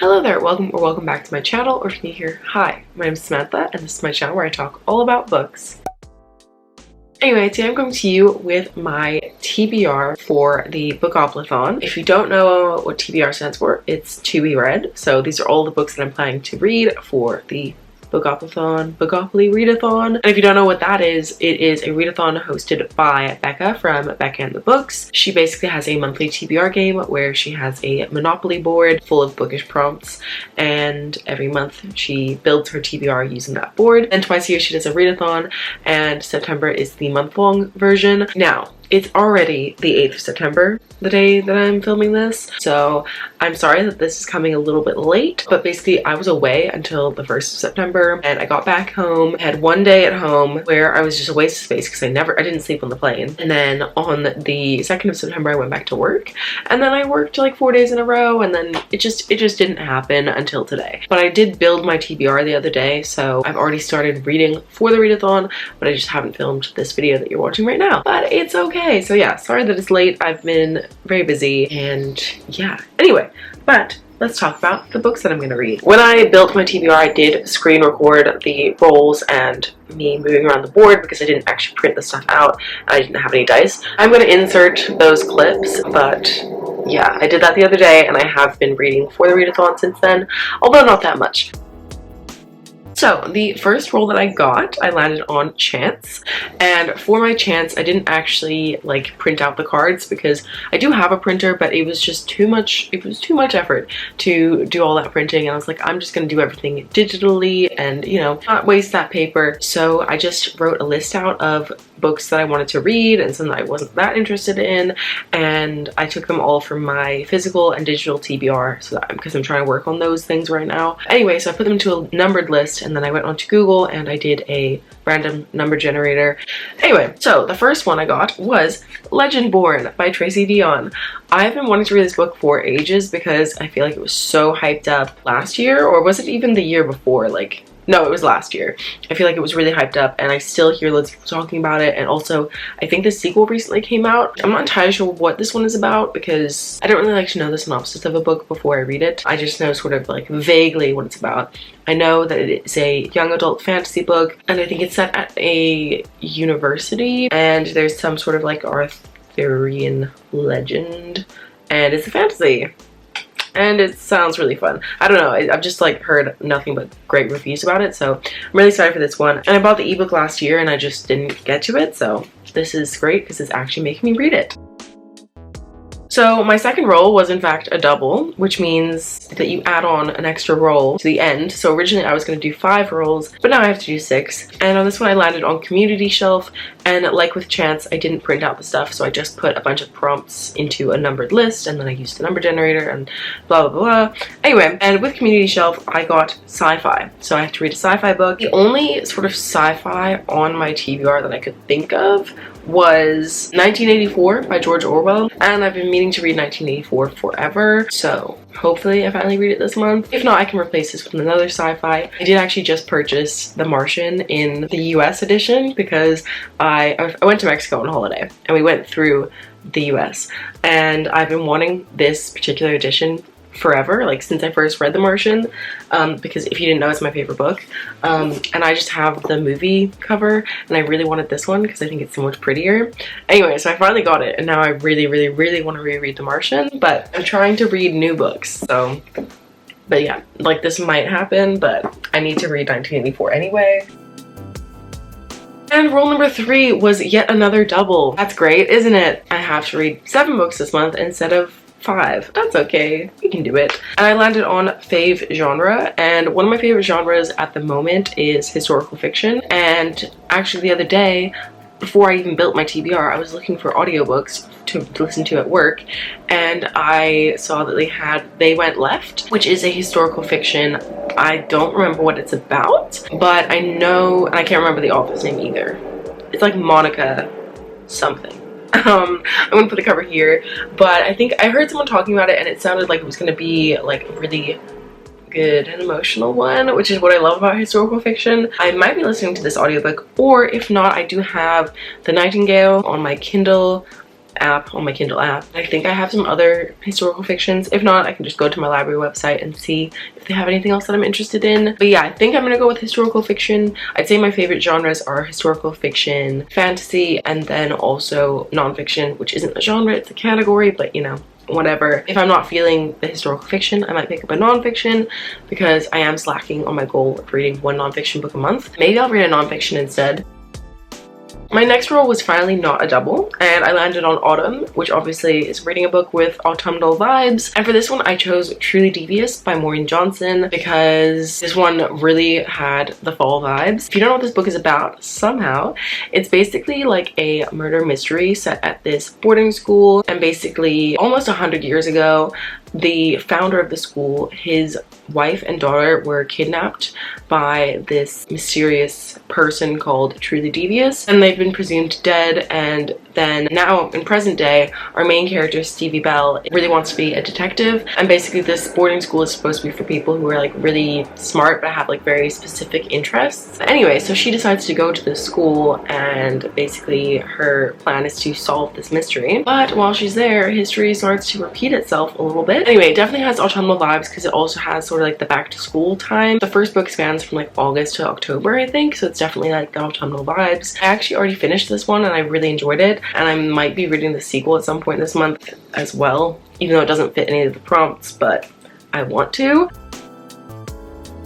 Hello there, welcome or welcome back to my channel, or if you're new here, hi, my name is Samantha and this is my channel where I talk all about books. Anyway, today I'm coming to you with my TBR for the Bookoplathon. If you don't know what TBR stands for, it's to be read. So these are all the books that I'm planning to read for the Bookoplathon, Bookopoly readathon. And if you don't know what that is, it is a readathon hosted by Becca from Becca and the Books. She basically has a monthly TBR game where she has a Monopoly board full of bookish prompts, and every month she builds her TBR using that board. And twice a year she does a readathon, and September is the month-long version. Now, it's already the 8th of September, the day that I'm filming this, so I'm sorry that this is coming a little bit late, but basically I was away until the 1st of September, and I got back home, had one day at home where I was just a waste of space because I didn't sleep on the plane, and then on the 2nd of September I went back to work, and then I worked like 4 days in a row, and then it just didn't happen until today. But I did build my TBR the other day, so I've already started reading for the readathon, but I just haven't filmed this video that you're watching right now, but it's okay. So yeah, sorry that it's late. I've been very busy and yeah. Anyway, but let's talk about the books that I'm going to read. When I built my TBR, I did screen record the rolls and me moving around the board because I didn't actually print the stuff out. I didn't have any dice. I'm going to insert those clips, but yeah, I did that the other day and I have been reading for the readathon since then, although not that much. So the first roll that I got, I landed on chance, and for my chance I didn't actually like print out the cards because I do have a printer, but it was just too much effort to do all that printing, and I was like, I'm just gonna do everything digitally and, you know, not waste that paper. So I just wrote a list out of books that I wanted to read and some that I wasn't that interested in, and I took them all from my physical and digital TBR so that because I'm trying to work on those things right now. Anyway, so I put them into a numbered list, and then I went onto Google and I did a random number generator. Anyway, so the first one I got was Legendborn by Tracy Deonn. I've been wanting to read this book for ages because I feel like it was so hyped up last year, or was it even the year before? Like, no, it was last year. I feel like it was really hyped up and I still hear loads of people talking about it, and also I think the sequel recently came out. I'm not entirely sure what this one is about because I don't really like to know the synopsis of a book before I read it. I just know sort of like vaguely what it's about. I know that it is a young adult fantasy book, and I think it's set at a university, and there's some sort of like Arthurian legend, and it's a fantasy. And it sounds really fun. I don't know, I've just like heard nothing but great reviews about it, so I'm really excited for this one. And I bought the ebook last year and I just didn't get to it, so this is great because it's actually making me read it. So my second roll was in fact a double, which means that you add on an extra roll to the end. So originally I was going to do 5 rolls, but now I have to do 6. And on this one I landed on Community Shelf, and like with Chance, I didn't print out the stuff, so I just put a bunch of prompts into a numbered list, and then I used the number generator and blah blah blah. Anyway, and with Community Shelf I got sci-fi, so I have to read a sci-fi book. The only sort of sci-fi on my TBR that I could think of was 1984 by George Orwell, and I've been meaning to read 1984 forever, so hopefully I finally read it this month. If not, I can replace this with another sci-fi. I did actually just purchase The Martian in the US edition because I went to Mexico on holiday and we went through the US, and I've been wanting this particular edition forever, like since I first read The Martian, because if you didn't know, it's my favorite book, and I just have the movie cover and I really wanted this one because I think it's so much prettier. Anyway, so I finally got it, and now I really want to reread The Martian, but I'm trying to read new books, so, but yeah, like this might happen, but I need to read 1984 anyway. And roll number 3 was yet another double. That's great, isn't it? I have to read 7 books this month instead of 5. That's okay, we can do it. And I landed on fave genre, and one of my favorite genres at the moment is historical fiction. And actually the other day, before I even built my TBR, I was looking for audiobooks to listen to at work, and I saw that They Went Left, which is a historical fiction. I don't remember what it's about, but I know, and I can't remember the author's name either. It's like Monica something. I'm gonna put the cover here, but I think I heard someone talking about it and it sounded like it was gonna be like a really good and emotional one, which is what I love about historical fiction. I might be listening to this audiobook, or if not, I do have The Nightingale on my Kindle app, on my Kindle app. I think I have some other historical fictions. If not, I can just go to my library website and see if they have anything else that I'm interested in. But yeah, I think I'm gonna go with historical fiction. I'd say my favorite genres are historical fiction, fantasy, and then also nonfiction, which isn't a genre, it's a category, but you know, whatever. If I'm not feeling the historical fiction, I might pick up a nonfiction because I am slacking on my goal of reading one nonfiction book a month. Maybe I'll read a nonfiction instead. My next role was finally not a double, and I landed on Autumn, which obviously is reading a book with autumnal vibes. And for this one, I chose Truly Devious by Maureen Johnson because this one really had the fall vibes. If you don't know what this book is about, somehow, it's basically like a murder mystery set at this boarding school. And basically, almost 100 years ago, the founder of the school, his wife and daughter were kidnapped by this mysterious person called Truly Devious, and they've been presumed dead. And then now in present day, our main character, Stevie Bell, really wants to be a detective, and basically this boarding school is supposed to be for people who are like really smart but have like very specific interests. Anyway, so she decides to go to the school, and basically her plan is to solve this mystery. But while she's there, history starts to repeat itself a little bit. Anyway, it definitely has autumnal vibes because it also has sort of like the back to school time. The first book spans from like August to October, I think, so it's definitely like the autumnal vibes. I actually already finished this one and I really enjoyed it, and I might be reading the sequel at some point this month as well, even though it doesn't fit any of the prompts, but I want to.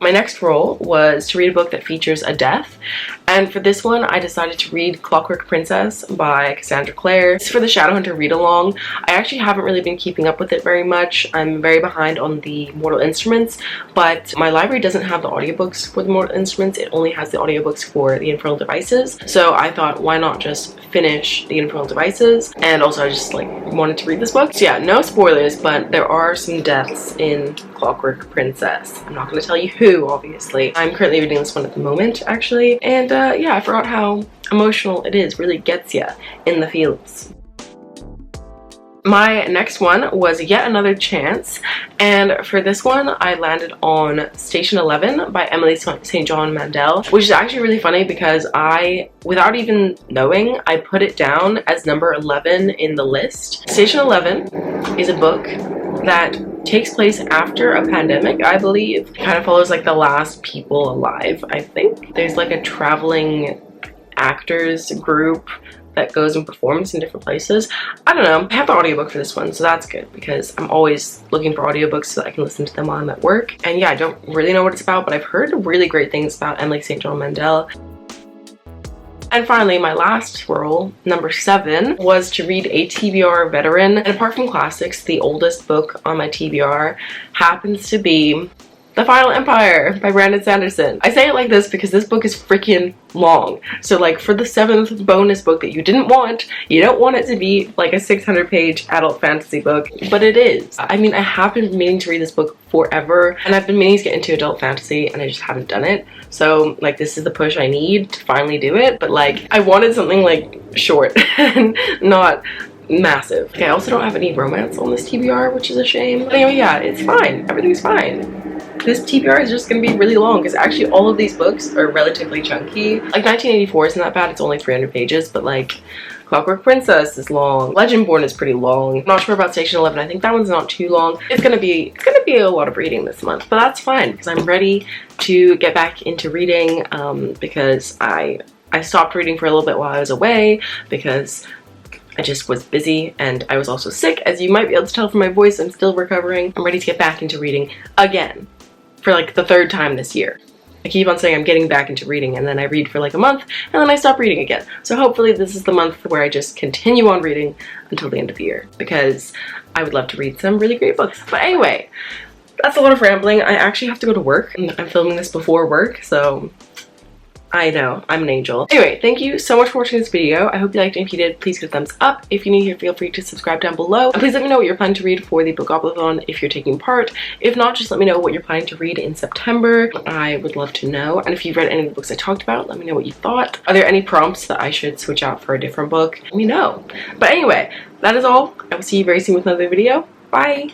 My next role was to read a book that features a death, and for this one I decided to read Clockwork Princess by Cassandra Clare. It's for the Shadowhunter read-along. I actually haven't really been keeping up with it very much. I'm very behind on the Mortal Instruments, but my library doesn't have the audiobooks for the Mortal Instruments. It only has the audiobooks for the Infernal Devices, so I thought why not just finish the Infernal Devices, and also I just like wanted to read this book. So yeah, no spoilers, but there are some deaths in Clockwork Princess. I'm not going to tell you who, obviously. I'm currently reading this one at the moment, actually, and yeah, I forgot how emotional it is. Really gets you in the feels. My next one was Yet Another Chance, and for this one I landed on Station 11 by Emily St. John Mandel, which is actually really funny because I, without even knowing, I put it down as number 11 in the list. Station 11 is a book that takes place after a pandemic, I believe. It kind of follows like the last people alive, I think. There's like a traveling actors group that goes and performs in different places. I don't know. I have the audiobook for this one, so that's good because I'm always looking for audiobooks so that I can listen to them while I'm at work. And yeah, I don't really know what it's about, but I've heard really great things about Emily St. John Mandel. And finally, my last role, number 7, was to read a TBR veteran. And apart from classics, the oldest book on my TBR happens to be The Final Empire by Brandon Sanderson. I say it like this because this book is freaking long. So like for the 7th bonus book that you didn't want, you don't want it to be like a 600-page adult fantasy book, but it is. I mean, I have been meaning to read this book forever, and I've been meaning to get into adult fantasy and I just haven't done it. So like this is the push I need to finally do it, but like I wanted something like short and not massive. Okay, I also don't have any romance on this TBR, which is a shame. But anyway, yeah, it's fine. Everything's fine. This TBR is just gonna be really long because actually all of these books are relatively chunky. Like 1984 isn't that bad, it's only 300 pages, but like Clockwork Princess is long. Legendborn is pretty long. I'm not sure about Station 11. I think that one's not too long. It's gonna be a lot of reading this month, but that's fine because I'm ready to get back into reading because I stopped reading for a little bit while I was away because I just was busy and I was also sick. As you might be able to tell from my voice, I'm still recovering. I'm ready to get back into reading again for like the 3rd time this year. I keep on saying I'm getting back into reading and then I read for like a month and then I stop reading again. So hopefully this is the month where I just continue on reading until the end of the year because I would love to read some really great books. But anyway, that's a lot of rambling. I actually have to go to work. I'm filming this before work, so I know, I'm an angel. Anyway, thank you so much for watching this video. I hope you liked it. If you did, please give a thumbs up. If you're new here, feel free to subscribe down below. And please let me know what you're planning to read for the Bookoplathon if you're taking part. If not, just let me know what you're planning to read in September. I would love to know. And if you've read any of the books I talked about, let me know what you thought. Are there any prompts that I should switch out for a different book? Let me know. But anyway, that is all. I will see you very soon with another video. Bye!